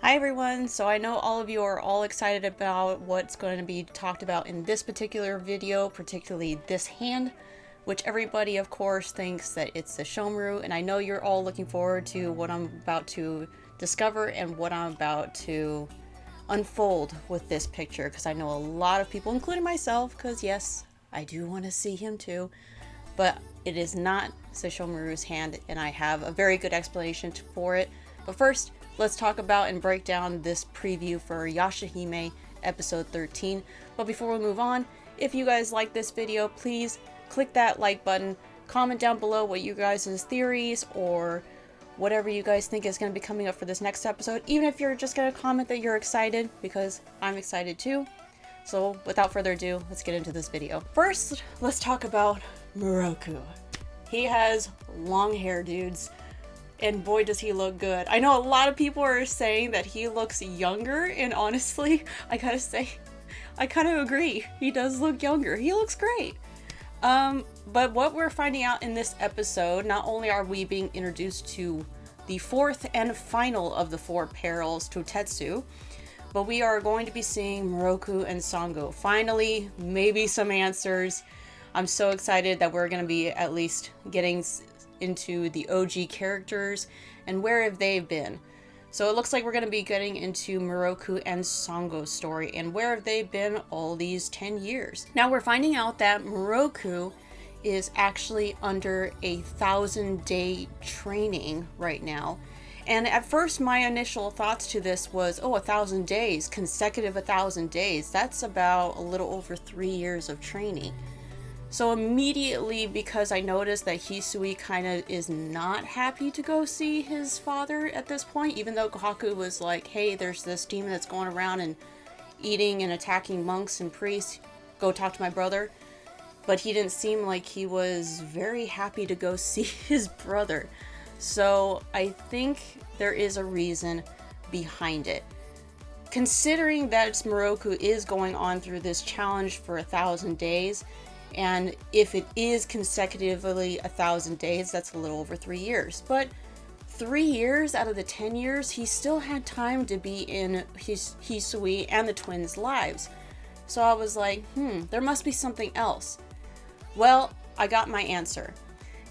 Hi everyone, so I know all of you are all excited about what's going to be talked about in this particular video, particularly this hand, which everybody of course thinks that it's the Shomaru, and I know you're all looking forward to what I'm about to discover and what I'm about to unfold with this picture, because I know a lot of people, including myself, because yes, I do want to see him too, but it is not Sesshomaru's hand, and I have a very good explanation for it. But first, let's talk about and break down this preview for Yashahime episode 13. But before we move on, if you guys like this video, please click that like button, comment down below what you guys' theories or whatever you guys think is going to be coming up for this next episode, even if you're just going to comment that you're excited, because I'm excited too. So without further ado, let's get into this video. First, let's talk about Miroku. He has long hair, dudes, and boy does he look good. I know a lot of people are saying that he looks younger, and honestly, I gotta say, I kind of agree. He does look younger. He looks great. But what we're finding out in this episode, not only are we being introduced to the fourth and final of the four perils to Tetsu, but we are going to be seeing Miroku and Sango. Finally, maybe some answers. I'm so excited that we're going to be at least getting into the OG characters and where have they been. So it looks like we're going to be getting into Miroku and Sango's story and where have they been all these 10 years. Now we're finding out that Miroku is actually under 1,000-day training right now. And at first my initial thoughts to this was, oh, 1,000 days, consecutive 1,000 days. That's about a little over 3 years of training. So immediately, because I noticed that Hisui kind of is not happy to go see his father at this point, even though Kohaku was like, hey, there's this demon that's going around and eating and attacking monks and priests, go talk to my brother. But he didn't seem like he was very happy to go see his brother. So I think there is a reason behind it. Considering that Miroku is going on through this challenge for 1,000 days, and if it is consecutively 1,000 days, that's a little over 3 years. But 3 years out of the 10 years, he still had time to be in Hisui and the twins' lives. So I was like, there must be something else. Well, I got my answer.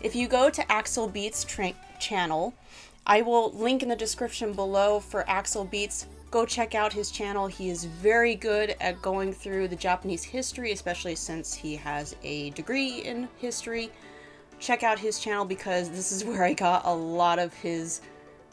If you go to Axel Beats' channel, I will link in the description below for Axel Beats. Go check out his channel. He is very good at going through the Japanese history, especially since he has a degree in history. Check out his channel because this is where I got a lot of his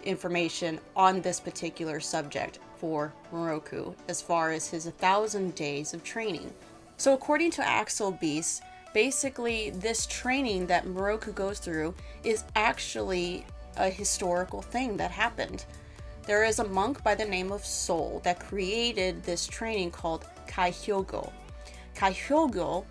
information on this particular subject for Miroku, as far as his 1,000 days of training. So according to Axel Beats, basically this training that Miroku goes through is actually a historical thing that happened. There is a monk by the name of Sol that created this training called Kaihyogo. Kaihyogo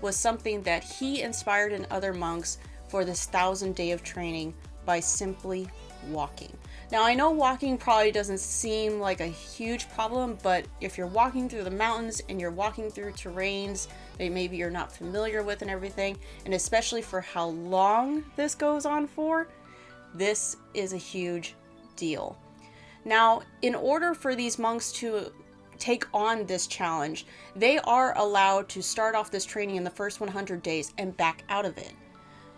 was something that he inspired in other monks for this 1,000-day of training by simply walking. Now I know walking probably doesn't seem like a huge problem, but if you're walking through the mountains and you're walking through terrains that maybe you're not familiar with and everything, and especially for how long this goes on for, this is a huge deal. Now, in order for these monks to take on this challenge, they are allowed to start off this training in the first 100 days and back out of it.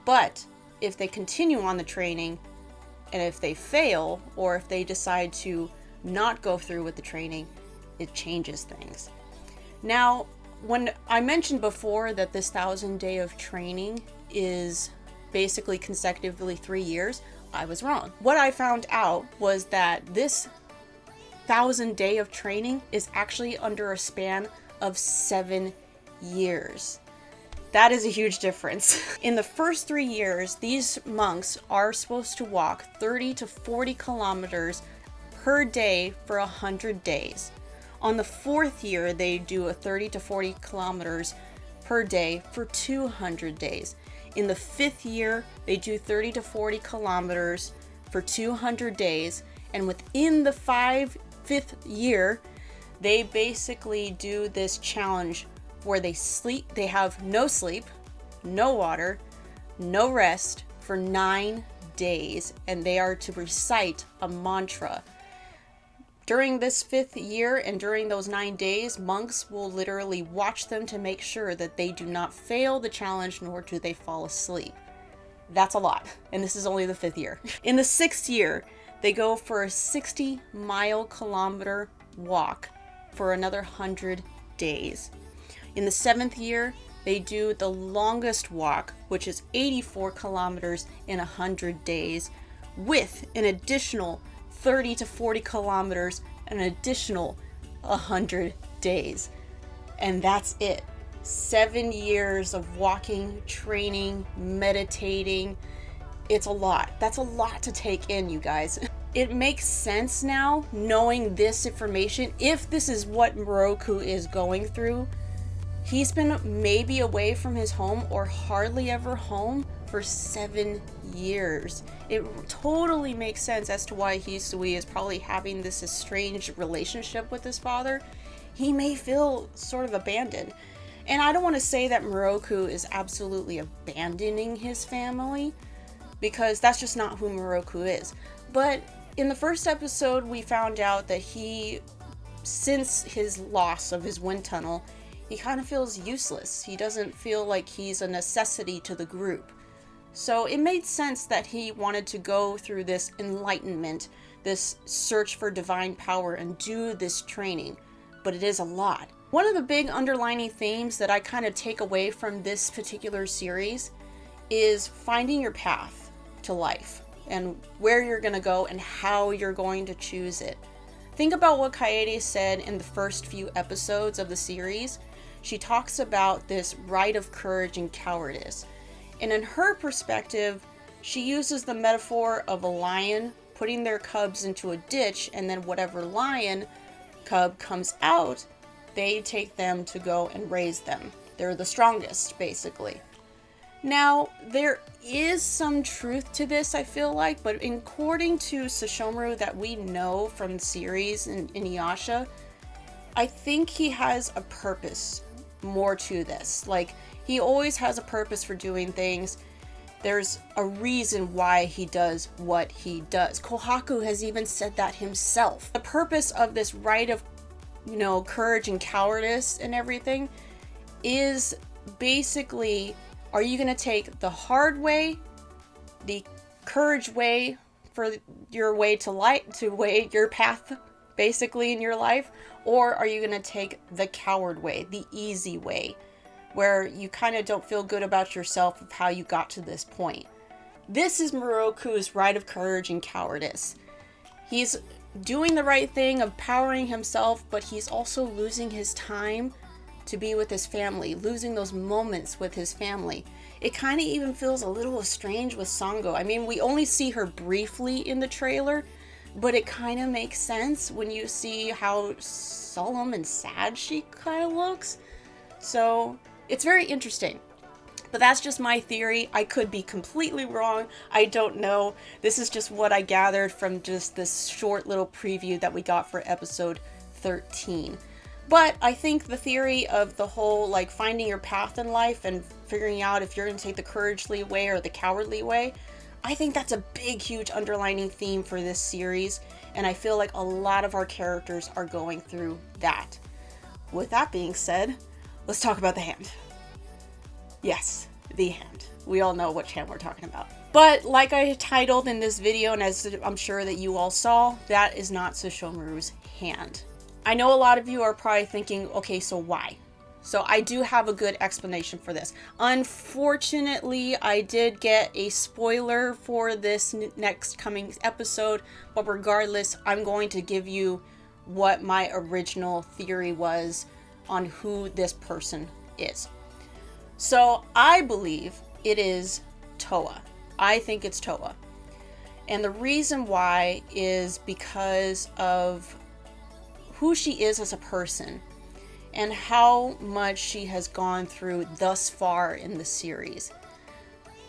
But if they continue on the training, and if they fail, or if they decide to not go through with the training, it changes things. Now, when I mentioned before that this 1,000-day of training is basically consecutively 3 years, I was wrong. What I found out was that this 1,000-day of training is actually under a span of 7 years. That is a huge difference. In the first 3 years, these monks are supposed to walk 30 to 40 kilometers per day for 100 days. On the 4th year, they do a 30 to 40 kilometers per day for 200 days. In the 5th year, they do 30 to 40 kilometers for 200 days. And within the 5th year, they basically do this challenge where they have no sleep, no water, no rest for 9 days. And they are to recite a mantra During this 5th year and during those 9 days, monks will literally watch them to make sure that they do not fail the challenge nor do they fall asleep. That's a lot, and this is only the 5th year. In the 6th year, they go for a 60-mile-kilometer walk for another 100 days. In the 7th year, they do the longest walk, which is 84 kilometers in 100 days, with an additional 30 to 40 kilometers and an additional 100 days. And that's it. 7 years of walking, training, meditating. It's a lot. That's a lot to take in, you guys. It makes sense now, knowing this information, if this is what Miroku is going through. He's been maybe away from his home or hardly ever home for 7 years. It totally makes sense as to why Hisui is probably having this estranged relationship with his father. He may feel sort of abandoned. And I don't want to say that Miroku is absolutely abandoning his family, because that's just not who Miroku is. But in the first episode, we found out that he, since his loss of his wind tunnel, he kind of feels useless. He doesn't feel like he's a necessity to the group. So it made sense that he wanted to go through this enlightenment, this search for divine power, and do this training. But it is a lot. One of the big underlining themes that I kind of take away from this particular series is finding your path to life and where you're going to go and how you're going to choose it. Think about what Kaede said in the first few episodes of the series. She talks about this rite of courage and cowardice. And in her perspective, she uses the metaphor of a lion putting their cubs into a ditch, and then whatever lion cub comes out, they take them to go and raise them. They're the strongest, basically. Now, there is some truth to this, I feel like, but according to Sesshomaru that we know from the series in Inuyasha, I think he has a purpose more to this. Like, he always has a purpose for doing things. There's a reason why he does what he does. Kohaku has even said that himself. The purpose of this rite of, courage and cowardice and everything is basically, are you going to take the hard way, the courage way for your way to light, your path basically in your life, or are you going to take the coward way, the easy way, where you kind of don't feel good about yourself of how you got to this point? This is Miroku's rite of courage and cowardice. He's doing the right thing, empowering himself, but he's also losing his time to be with his family, losing those moments with his family. It kind of even feels a little strange with Sango. I mean, we only see her briefly in the trailer, but it kind of makes sense when you see how solemn and sad she kind of looks. So it's very interesting. But that's just my theory. I could be completely wrong. I don't know. This is just what I gathered from just this short little preview that we got for episode 13. But I think the theory of the whole, like, finding your path in life and figuring out if you're going to take the couragely way or the cowardly way, I think that's a big, huge underlining theme for this series. And I feel like a lot of our characters are going through that. With that being said, let's talk about the hand. Yes, the hand. We all know which hand we're talking about. But like I titled in this video, and as I'm sure that you all saw, that is not Sesshomaru's hand. I know a lot of you are probably thinking, okay, so why? So I do have a good explanation for this. Unfortunately, I did get a spoiler for this next coming episode, but regardless, I'm going to give you what my original theory was on who this person is. So I believe it is Toa. I think it's Toa. And the reason why is because of who she is as a person and how much she has gone through thus far in the series.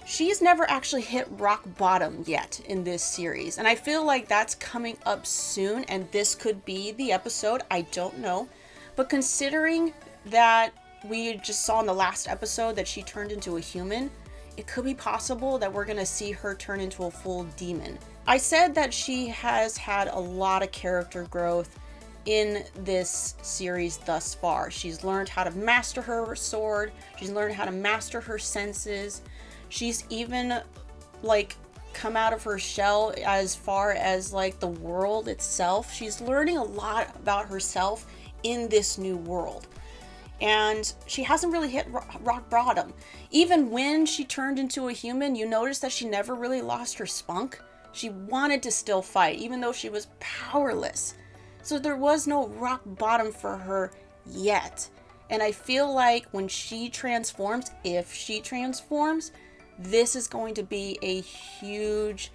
She's never actually hit rock bottom yet in this series, and I feel like that's coming up soon, and this could be the episode. I don't know. But considering that we just saw in the last episode that she turned into a human, it could be possible that we're going to see her turn into a full demon I said that she has had a lot of character growth in this series thus far. She's learned how to master her sword. She's learned how to master her senses. She's even like come out of her shell as far as like the world itself. She's learning a lot about herself in this new world. And she hasn't really hit rock bottom. Even when she turned into a human, you notice that she never really lost her spunk. She wanted to still fight, even though she was powerless. So there was no rock bottom for her yet. And I feel like when she transforms, if she transforms, this is going to be a huge,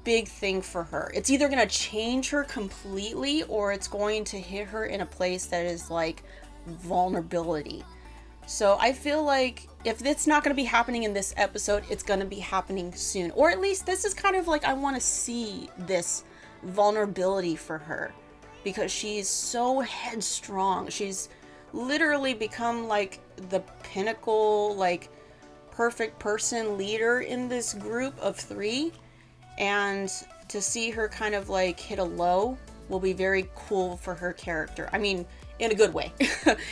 big thing for her. It's either going to change her completely, or it's going to hit her in a place that is like vulnerability. So I feel like if it's not going to be happening in this episode, it's going to be happening soon. Or at least this is kind of like, I want to see this vulnerability for her, because she's so headstrong. She's literally become like the pinnacle, like perfect person leader in this group of 3. And to see her kind of like hit a low will be very cool for her character. I mean, in a good way.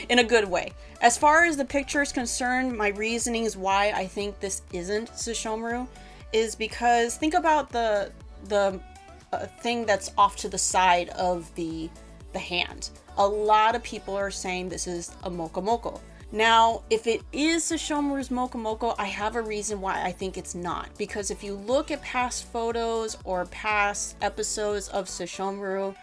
In a good way. As far as the picture is concerned, my reasonings why I think this isn't Sesshomaru is because think about the thing that's off to the side of the hand. A lot of people are saying this is a Mokomoko. Now, if it is Sesshomaru's Mokomoko, I have a reason why I think it's not. Because if you look at past photos or past episodes of Sesshomaru,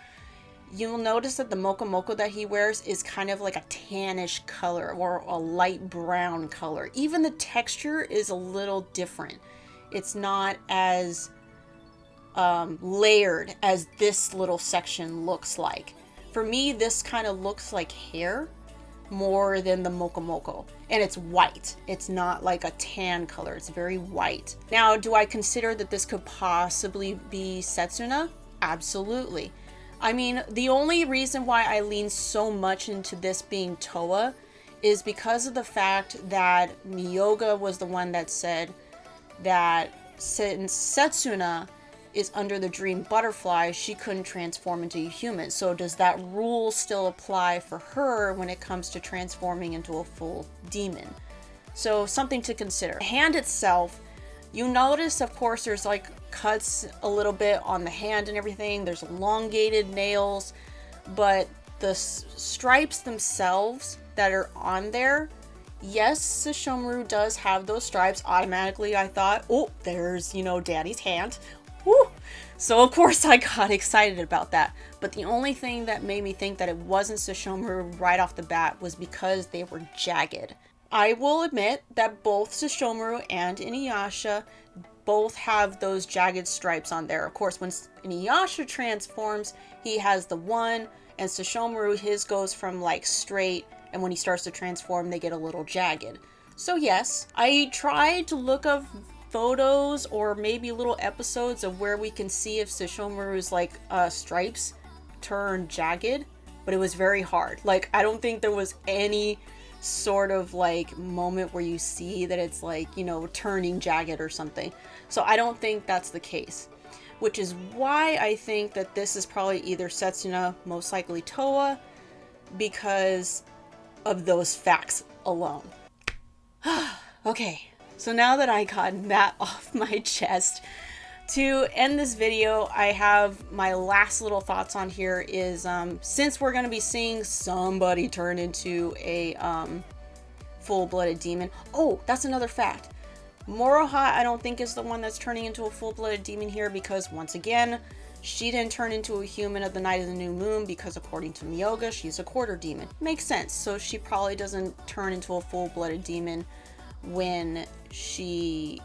you'll notice that the Mokomoko that he wears is kind of like a tannish color or a light brown color. Even the texture is a little different. It's not as layered as this little section looks like. For me, this kind of looks like hair more than the Mokomoko. And it's white. It's not like a tan color. It's very white. Now, do I consider that this could possibly be Setsuna? Absolutely. I mean, the only reason why I lean so much into this being Toa is because of the fact that Miyoga was the one that said that since Setsuna is under the dream butterfly, she couldn't transform into a human. So does that rule still apply for her when it comes to transforming into a full demon? So something to consider. The hand itself, you notice, of course, there's like cuts a little bit on the hand and everything. There's elongated nails, but the stripes themselves that are on there, yes, Sesshomaru does have those stripes. Automatically, I thought, oh, there's, Daddy's hand. Woo! So of course I got excited about that. But the only thing that made me think that it wasn't Sesshomaru right off the bat was because they were jagged. I will admit that both Sesshomaru and Inuyasha both have those jagged stripes on there. Of course, when Inuyasha transforms, he has the one, and Sesshomaru, his goes from like straight, and when he starts to transform, they get a little jagged. So yes, I tried to look up photos or maybe little episodes of where we can see if Sesshomaru's like stripes turn jagged, but it was very hard. Like, I don't think there was any sort of like moment where you see that it's like, turning jagged or something. So I don't think that's the case, which is why I think that this is probably either Setsuna, most likely Toa, because of those facts alone. Okay. So now that I got that off my chest, to end this video, I have my last little thoughts on here is, since we're going to be seeing somebody turn into a full-blooded demon. Oh, that's another fact. Moroha, I don't think is the one that's turning into a full-blooded demon here, because once again, she didn't turn into a human of the night of the new moon, because according to Miyoga, she's a quarter demon. Makes sense. So she probably doesn't turn into a full-blooded demon when she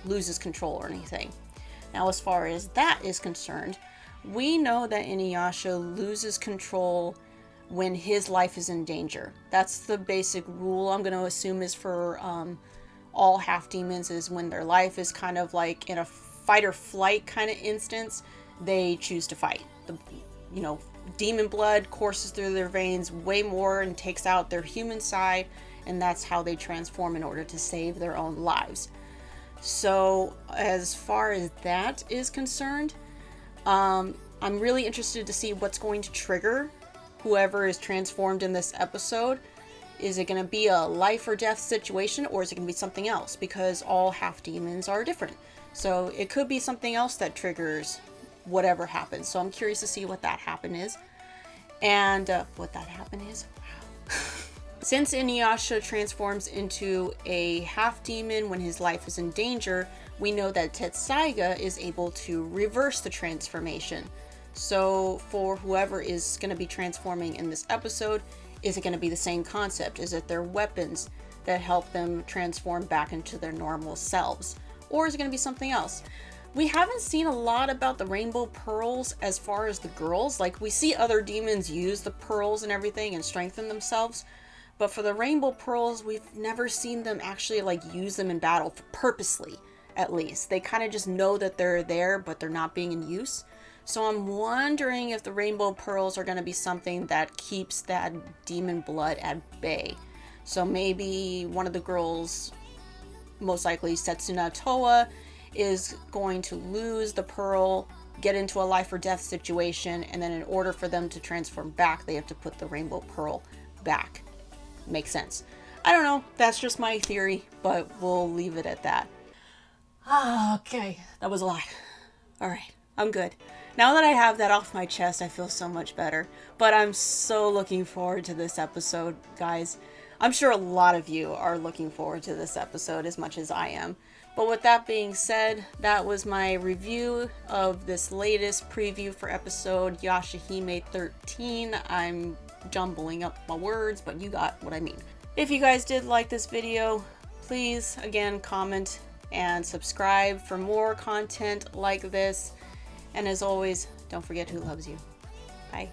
loses control or anything. Now, as far as that is concerned, we know that Inuyasha loses control when his life is in danger. That's the basic rule I'm going to assume is for all half demons, is when their life is kind of like in a fight or flight kind of instance, they choose to fight. Demon blood courses through their veins way more and takes out their human side, and that's how they transform in order to save their own lives. So as far as that is concerned, I'm really interested to see what's going to trigger whoever is transformed in this episode. Is it going to be a life or death situation, or is it going to be something else? Because all half demons are different. So it could be something else that triggers whatever happens. So I'm curious to see what that happen is. And what that happen is? Wow. Since Inuyasha transforms into a half demon when his life is in danger, we know that Tetsaiga is able to reverse the transformation. So for whoever is going to be transforming in this episode, is it going to be the same concept? Is it their weapons that help them transform back into their normal selves? Or is it going to be something else? We haven't seen a lot about the rainbow pearls as far as the girls. Like, we see other demons use the pearls and everything and strengthen themselves. But for the rainbow pearls, we've never seen them actually like use them in battle purposely, at least. They kind of just know that they're there, but they're not being in use. So I'm wondering if the rainbow pearls are going to be something that keeps that demon blood at bay. So maybe one of the girls, most likely Setsuna Toa, is going to lose the pearl, get into a life or death situation, and then in order for them to transform back, they have to put the rainbow pearl back. Makes sense. I don't know. That's just my theory, but we'll leave it at that. Okay. That was a lot. All right. I'm good. Now that I have that off my chest, I feel so much better. But I'm so looking forward to this episode, guys. I'm sure a lot of you are looking forward to this episode as much as I am. But with that being said, that was my review of this latest preview for episode Yashahime 13. I'm jumbling up my words, but you got what I mean. If you guys did like this video, please, again, comment and subscribe for more content like this. And as always, don't forget who loves you. Bye.